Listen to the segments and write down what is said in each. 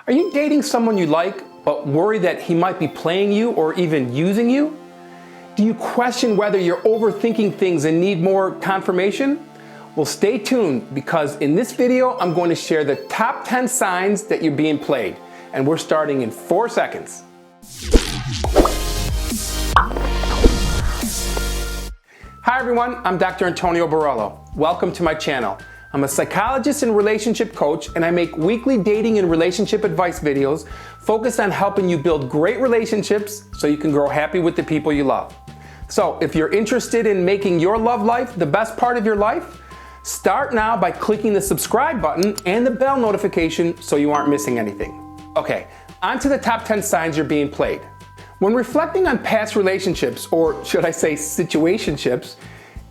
Are you dating someone you like, but worry that he might be playing you or even using you? Do you question whether you're overthinking things and need more confirmation? Well, stay tuned, because in this video, I'm going to share the top 10 signs that you're being played. And we're starting in 4 seconds. Hi everyone, I'm Dr. Antonio Borello. Welcome to my channel. I'm a psychologist and relationship coach, and I make weekly dating and relationship advice videos focused on helping you build great relationships so you can grow happy with the people you love. So if you're interested in making your love life the best part of your life, start now by clicking the subscribe button and the bell notification so you aren't missing anything. Okay, on to the top 10 signs you're being played. When reflecting on past relationships, or should I say situationships,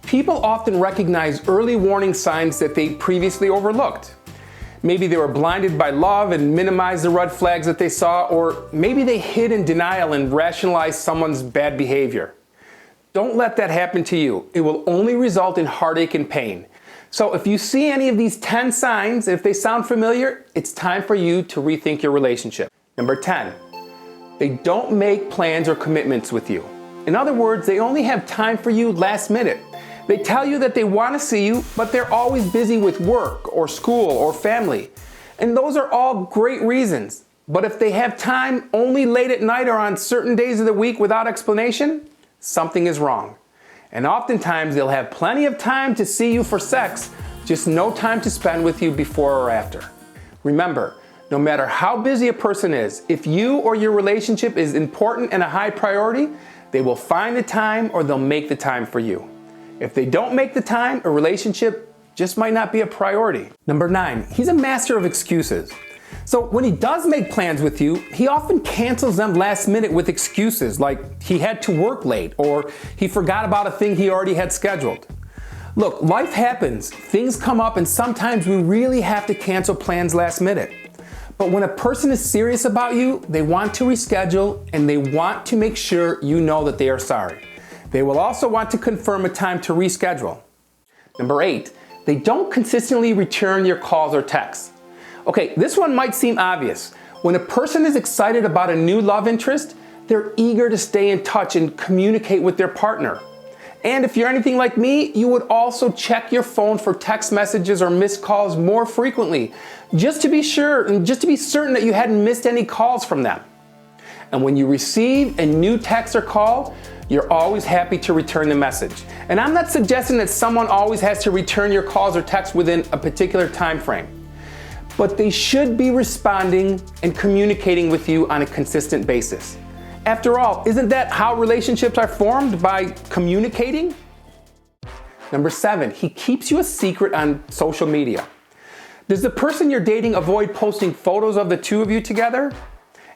people often recognize early warning signs that they previously overlooked. Maybe they were blinded by love and minimized the red flags that they saw, or maybe they hid in denial and rationalized someone's bad behavior. Don't let that happen to you. It will only result in heartache and pain. So if you see any of these 10 signs, and if they sound familiar, it's time for you to rethink your relationship. Number 10, they don't make plans or commitments with you. In other words, they only have time for you last minute. They tell you that they want to see you, but they're always busy with work or school or family. And those are all great reasons. But if they have time only late at night or on certain days of the week without explanation, something is wrong. And oftentimes they'll have plenty of time to see you for sex, just no time to spend with you before or after. Remember, no matter how busy a person is, if you or your relationship is important and a high priority, they will find the time or they'll make the time for you. If they don't make the time, a relationship just might not be a priority. Number 9, he's a master of excuses. So when he does make plans with you, he often cancels them last minute with excuses like he had to work late or he forgot about a thing he already had scheduled. Look, life happens, things come up, and sometimes we really have to cancel plans last minute. But when a person is serious about you, they want to reschedule and they want to make sure you know that they are sorry. They will also want to confirm a time to reschedule. Number 8, they don't consistently return your calls or texts. Okay, this one might seem obvious. When a person is excited about a new love interest, they're eager to stay in touch and communicate with their partner. And if you're anything like me, you would also check your phone for text messages or missed calls more frequently, just to be sure and just to be certain that you hadn't missed any calls from them. And when you receive a new text or call, you're always happy to return the message. And I'm not suggesting that someone always has to return your calls or texts within a particular time frame, but they should be responding and communicating with you on a consistent basis. After all, isn't that how relationships are formed, by communicating? Number 7, he keeps you a secret on social media. Does the person you're dating avoid posting photos of the two of you together?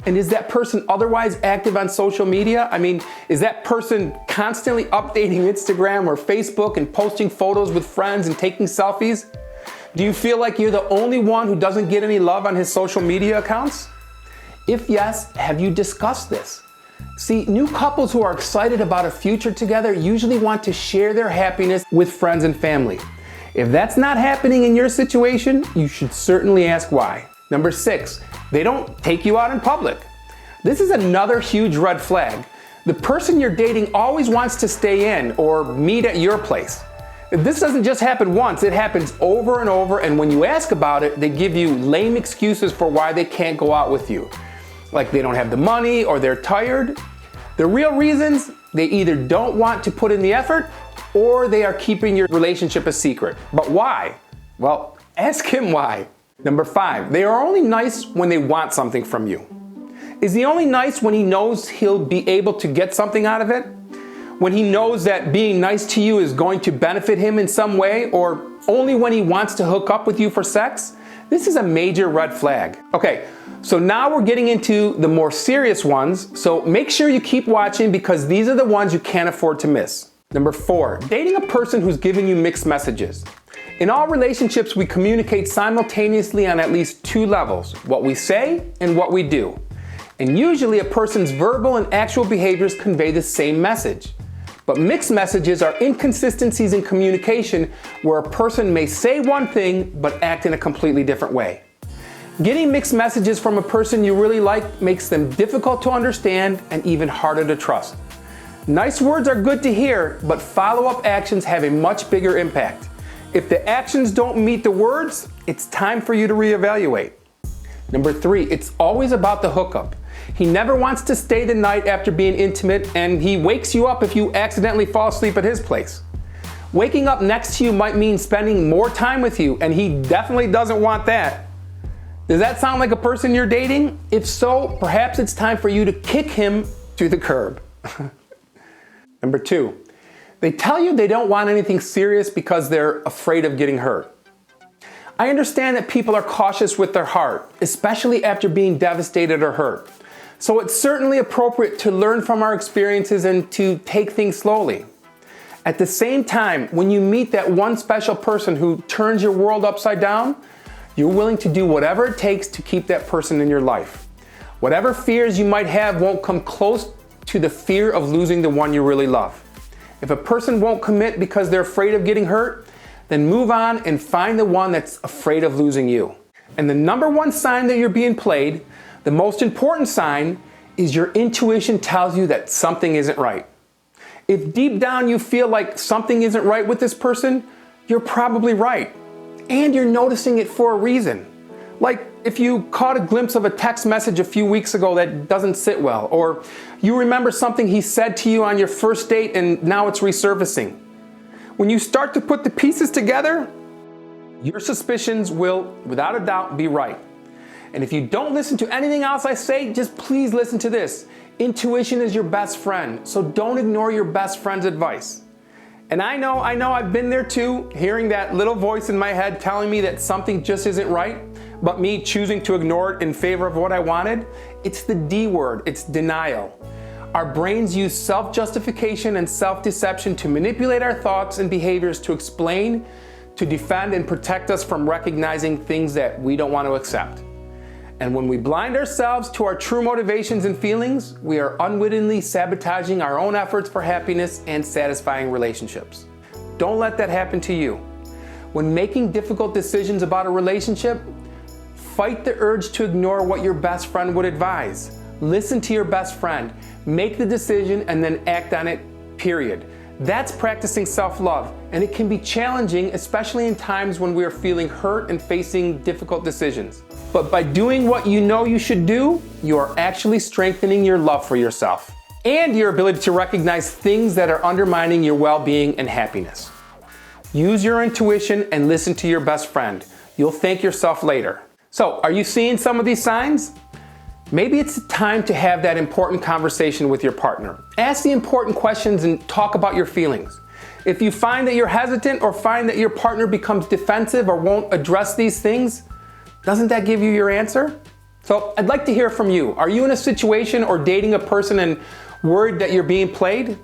And is that person otherwise active on social media? I mean, is that person constantly updating Instagram or Facebook and posting photos with friends and taking selfies? Do you feel like you're the only one who doesn't get any love on his social media accounts? If yes, have you discussed this? See, new couples who are excited about a future together usually want to share their happiness with friends and family. If that's not happening in your situation, you should certainly ask why. Number 6, they don't take you out in public. This is another huge red flag. The person you're dating always wants to stay in or meet at your place. This doesn't just happen once, it happens over and over, and when you ask about it, they give you lame excuses for why they can't go out with you. Like they don't have the money or they're tired. The real reasons, they either don't want to put in the effort or they are keeping your relationship a secret. But why? Well, ask him why. Number 5, they are only nice when they want something from you. Is he only nice when he knows he'll be able to get something out of it? When he knows that being nice to you is going to benefit him in some way, or only when he wants to hook up with you for sex? This is a major red flag. Okay, so now we're getting into the more serious ones, so make sure you keep watching because these are the ones you can't afford to miss. Number 4, dating a person who's giving you mixed messages. In all relationships, we communicate simultaneously on at least 2 levels, what we say and what we do. And usually a person's verbal and actual behaviors convey the same message. But mixed messages are inconsistencies in communication where a person may say one thing but act in a completely different way. Getting mixed messages from a person you really like makes them difficult to understand and even harder to trust. Nice words are good to hear, but follow-up actions have a much bigger impact. If the actions don't meet the words, it's time for you to reevaluate. Number 3, it's always about the hookup. He never wants to stay the night after being intimate, and he wakes you up if you accidentally fall asleep at his place. Waking up next to you might mean spending more time with you, and he definitely doesn't want that. Does that sound like a person you're dating? If so, perhaps it's time for you to kick him to the curb. Number 2, they tell you they don't want anything serious because they're afraid of getting hurt. I understand that people are cautious with their heart, especially after being devastated or hurt. So it's certainly appropriate to learn from our experiences and to take things slowly. At the same time, when you meet that one special person who turns your world upside down, you're willing to do whatever it takes to keep that person in your life. Whatever fears you might have won't come close to the fear of losing the one you really love. If a person won't commit because they're afraid of getting hurt, then move on and find the one that's afraid of losing you. And the number one sign that you're being played, the most important sign, is your intuition tells you that something isn't right. If deep down you feel like something isn't right with this person, you're probably right. And you're noticing it for a reason. Like if you caught a glimpse of a text message a few weeks ago that doesn't sit well, or you remember something he said to you on your first date and now it's resurfacing. When you start to put the pieces together, your suspicions will, without a doubt, be right. And if you don't listen to anything else I say, just please listen to this. Intuition is your best friend, so don't ignore your best friend's advice. And I know I've been there too, hearing that little voice in my head telling me that something just isn't right, but me choosing to ignore it in favor of what I wanted. It's the D word, it's denial. Our brains use self-justification and self-deception to manipulate our thoughts and behaviors to explain, to defend, and protect us from recognizing things that we don't want to accept. And when we blind ourselves to our true motivations and feelings, we are unwittingly sabotaging our own efforts for happiness and satisfying relationships. Don't let that happen to you. When making difficult decisions about a relationship, fight the urge to ignore what your best friend would advise. Listen to your best friend, make the decision, and then act on it, period. That's practicing self-love, and it can be challenging, especially in times when we are feeling hurt and facing difficult decisions. But by doing what you know you should do, you are actually strengthening your love for yourself and your ability to recognize things that are undermining your well-being and happiness. Use your intuition and listen to your best friend. You'll thank yourself later. So, are you seeing some of these signs? Maybe it's time to have that important conversation with your partner. Ask the important questions and talk about your feelings. If you find that you're hesitant or find that your partner becomes defensive or won't address these things, doesn't that give you your answer? So I'd like to hear from you. Are you in a situation or dating a person and worried that you're being played?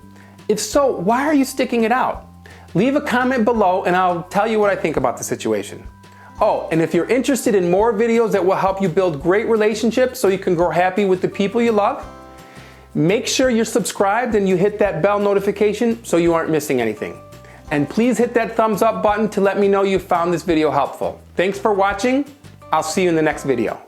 If so, why are you sticking it out? Leave a comment below and I'll tell you what I think about the situation. Oh, and if you're interested in more videos that will help you build great relationships so you can grow happy with the people you love, make sure you're subscribed and you hit that bell notification so you aren't missing anything. And please hit that thumbs up button to let me know you found this video helpful. Thanks for watching. I'll see you in the next video.